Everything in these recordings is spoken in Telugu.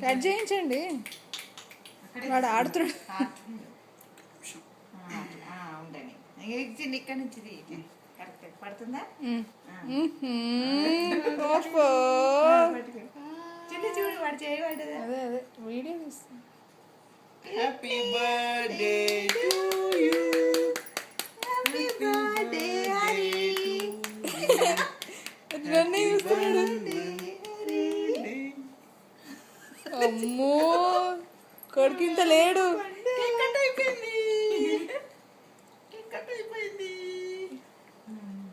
కట్ చేయించండి, వాడు ఆడుతున్నాడు. ఉండని ఇక్కడ నుంచి కరెక్ట్ పడుతుందా? చిన్న చూడు వాడు చేయబడ్డదా? అదే అదే వీడియో తీస్తాను. Happy birthday to you, happy birthday Hari. నన్నే చూస్తున్నాడు. అమ్మో కొడుకింత లేడు. కేక్ కట్ అయిపోయింది, కేక్ కట్ అయిపోయింది,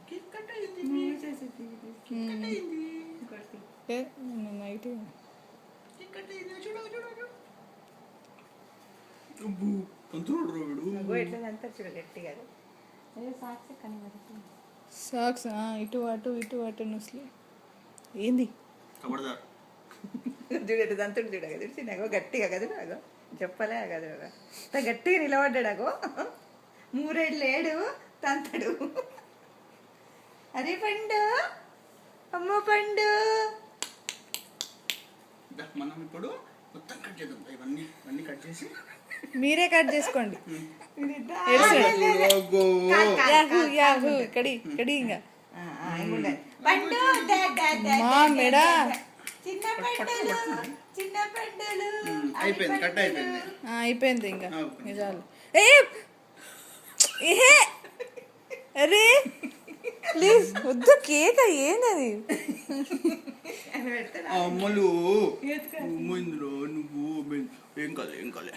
కేక్ కట్ అయింది, కేక్ కట్ అయింది, నైట్ కేక్ కట్ అయింది. చూడు చూడు చూడు అబ్బో పంతులు రావుడు. ఎట్లా అంతా చూడు గట్టిగా. సాక్స్ ఇటు అటు ఇటు అటు నుస్లి ఏంది కబడదార్ చూడు ఎటు దంతుడు చూడ కదా చిన్నగో గట్టిగా కదుడు అగో చెప్పలే కదు గట్టిగా నిలబడ్డాడు అగో. మూరేళ్ళు లేడు తంతడు. అరే పండు, అమ్మ పండు. మనం ఇప్పుడు మొత్తం కట్ చేద్దాం. ఇవన్నీ కట్ చేసి మీరే కట్ చేసుకోండి. యాహూ కడి కడి ఇంకా పండు మా మెడ చిన్న పండులు, చిన్న పండులు. అయిపోయింది, కట్ అయిపోయింది. అయిపోయింది ఇంకా నిజాలు. అరే ప్లీజ్ వద్దు కేక్ ఏంది అది? అమ్మలు ఇందులో నువ్వు ఏం కాలే